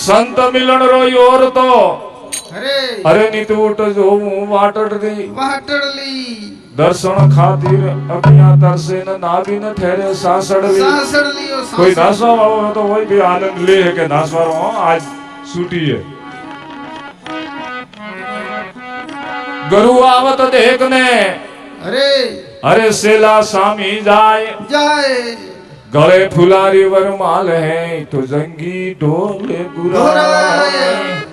संत मिलन रो your तो अरे अरे नीत उठ जो वाटड़ी वाटड़ली दर्शन खातिर अखियां तरसे न नाभि न ठहरे सासड़ली सासड़ली ओ कोई नाचवा वालों है तो वही भी आनंद ले है कि नाचवा रहा हूं आज छुट्टी है गुरु आवत देखने अरे अरे सेला सामी जाए जाए गले फुलारी वरमाल है तो जंगी ढोले बुराए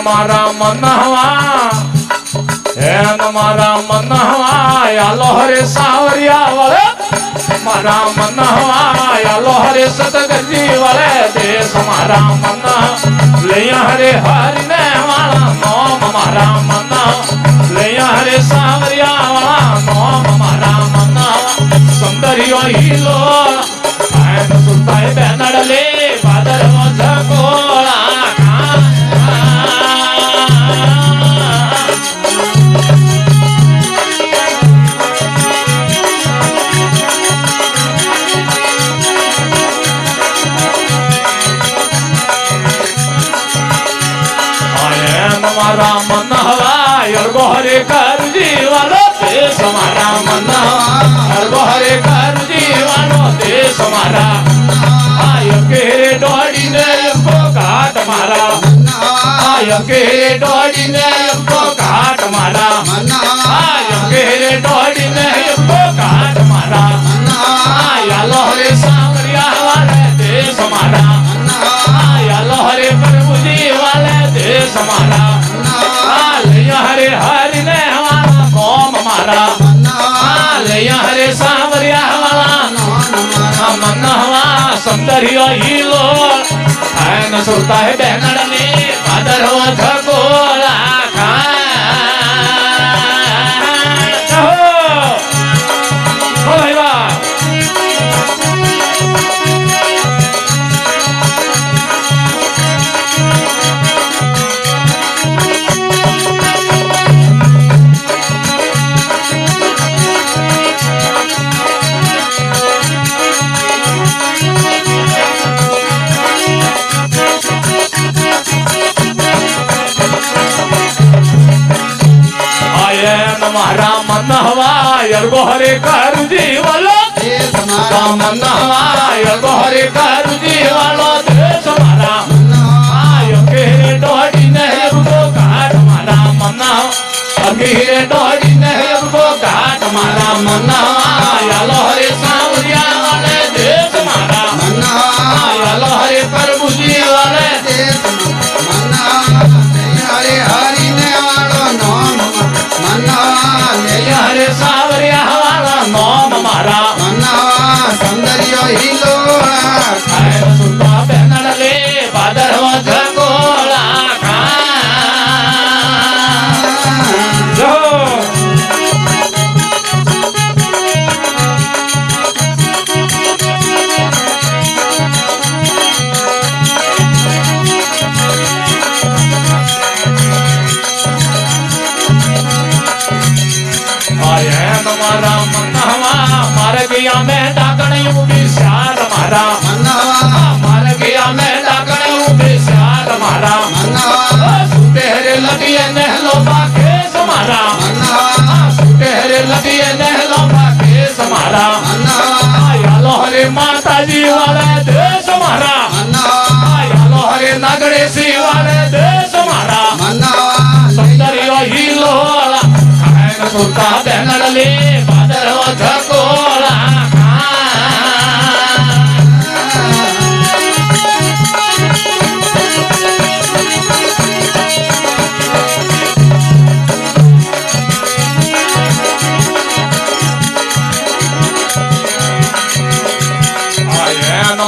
मारा मन हवा मारा मन हवा या लोहरे सावरिया वाले मारा मन हवा या लोहरे सतगजी वाले देश मारा मन ले हरे हरि ने वाला नोम मारा मन ले हरे सावरिया वाला नोम मारा मन सौंदर्य हिलो आयन सुताय बैनडले बादल मझकोला हमारा मन हवा यरगो हरे कर जीवालो देश हमारा मन यरगो हरे कर जीवालो देश हमारा आय के डोडी ने को घाट मारा आय के डोडी ने को घाट मारा आय के डोडी ने को घाट मारा आय लोहरे सावरिया वाले देश हमारा आय लोहरे प्रभु जी वाले देश हमारा हरे हरि ने हमारा नोम मारा हरे सावरिया वाला मन हवा सौंदर्य हिलो आयन सुरता है बैनडले बादर हो झकोला हमारा मन हवा यरगो हरे कर जीवालो देश हमारा मन हवा यरगो हरे कर जीवालो देश हमारा आय के डोडी नहीं रुको घाट हमारा मन अगीरे डोडी नहीं रुको घाट हमारा मन आया हरे सावरिया वाले देश हमारा मन आया हरे प्रभु जी वाले देश हरे हरि ने वालो नाम हरे सावरिया वाला नोम मारा सौंदर्य हिलो सुता बैनडले बादर झकोला हमारा मन हवा मार गया मैं डाकने उबी श्यार हमारा मार गया मैं डाकने उबी श्यार हमारा सुतेरे लगिए नहलो बाके समारा सुतेरे लगिए नहलो बाके समारा आया लोहरे माता जी वाले देश हमारा आया लोहरे नगरे सी वाले देश हमारा सौंदर्य हिलो सुता बैनडले बादर झकोला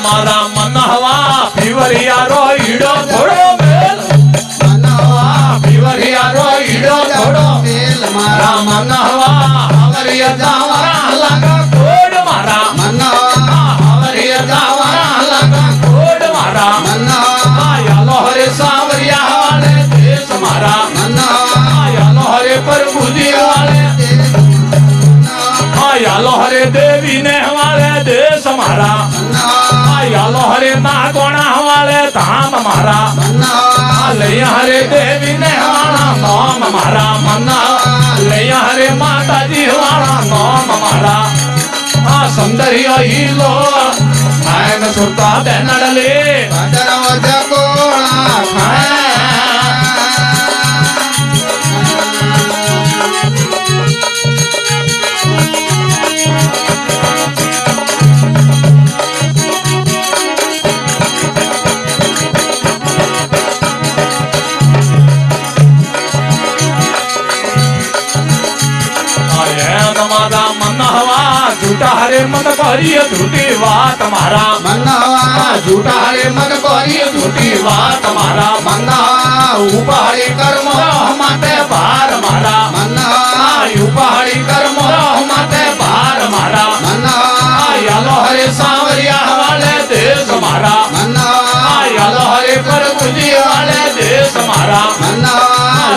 મારા મન હવા પીવરિયા રો ઈડો થોડો મેલ પીવરિયા રો ઈડો થોડો મેલ મારા મન હવા હવરિયા જાવરા લાગા કોડ મારા હવરિયા જાવરા લાગા કોડ મારા યાલો હરે સાવરિયા વાળે દેશ મારા યાલો હરે પ્રભુજી વાળે યાલો હરે દેવી ને વાળે દેશ મારા યાલો હરે નાગોણા વાળે ધામ મારા લૈયા હરે દેવી ને વાળા નોમ મારા મના લૈયા હરે માતાજી વાળા નોમ મારા સૌંદર્ય હીલો નાયન સુરતા બેનડલે મારા મન હવા झूठा हरे मन करिए झूठी बात मारा झूठा हरे मन करिए झूठी बात मारा उपाड़ी कर्म माते भार मारा उपाड़ी कर्म माते भार मारा यालो हरे सांवरिया वाले देश मारा यालो हरे प्रभुजी वाले देश मारा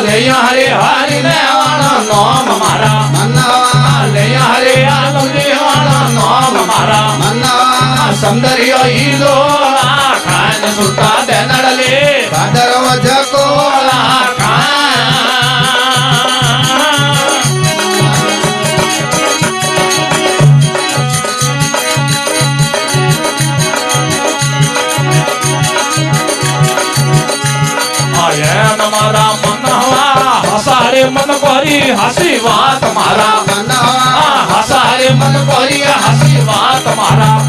लैया हरे हरि ने वाला नाम मारा लैया हरे आलमजी वाला नाम मारा सौंदर्य हीलो खान सुता देनडले ભાદરવ જકોળા મારા મન હવા હસારે મન કરી હસી વાત મારા હસારે મન કરી હસી વાત મારા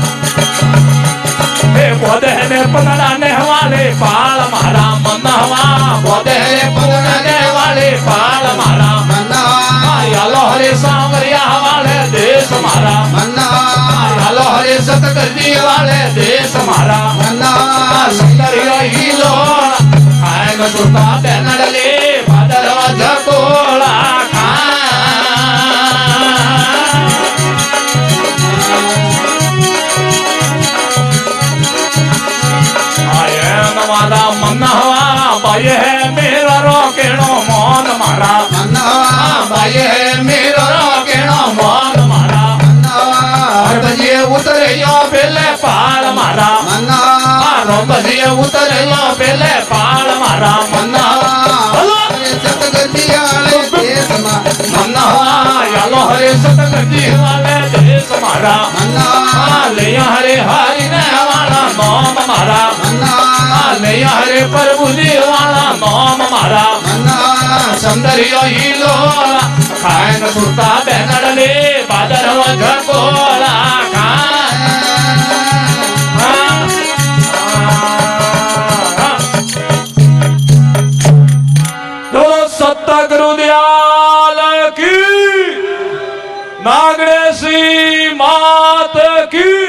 હે બોધે ને પગડા ને હવાલે પાળ મારા મન હવા બોધે ને પગડા ને હવાલે પાળ મારા યાલો હરે સાંવરિયા હવાલે દેશ મારા યાલો હરે સતગજી વાલે દેશ મારા સૌંદર્ય હીલો ખાયન સુતા બેનડલે ભાદરવ જકોળા મારા મન હવા બાય હે મેરા રો કેણો મોન મારા બાય હે મેરા રો કેણો મોન મારા હરબજીએ ઉતર્યો પેલે પાળ મારા રોબજીએ ઉતર્યો પેલે પાળ મારા મન યાલો હરે સતગજી વાલે દેશ મારા લૈયા હરે હરિ ને વાળા નોમ મારા લૈયા હરે પ્રભુજી વાળા નોમ મારા સૌંદર્ય હીલો ખાયન સુરતા બેનડલે ભાદરવ જકોળા સતગુરુ દયાલ કી નાગણેશી માત કી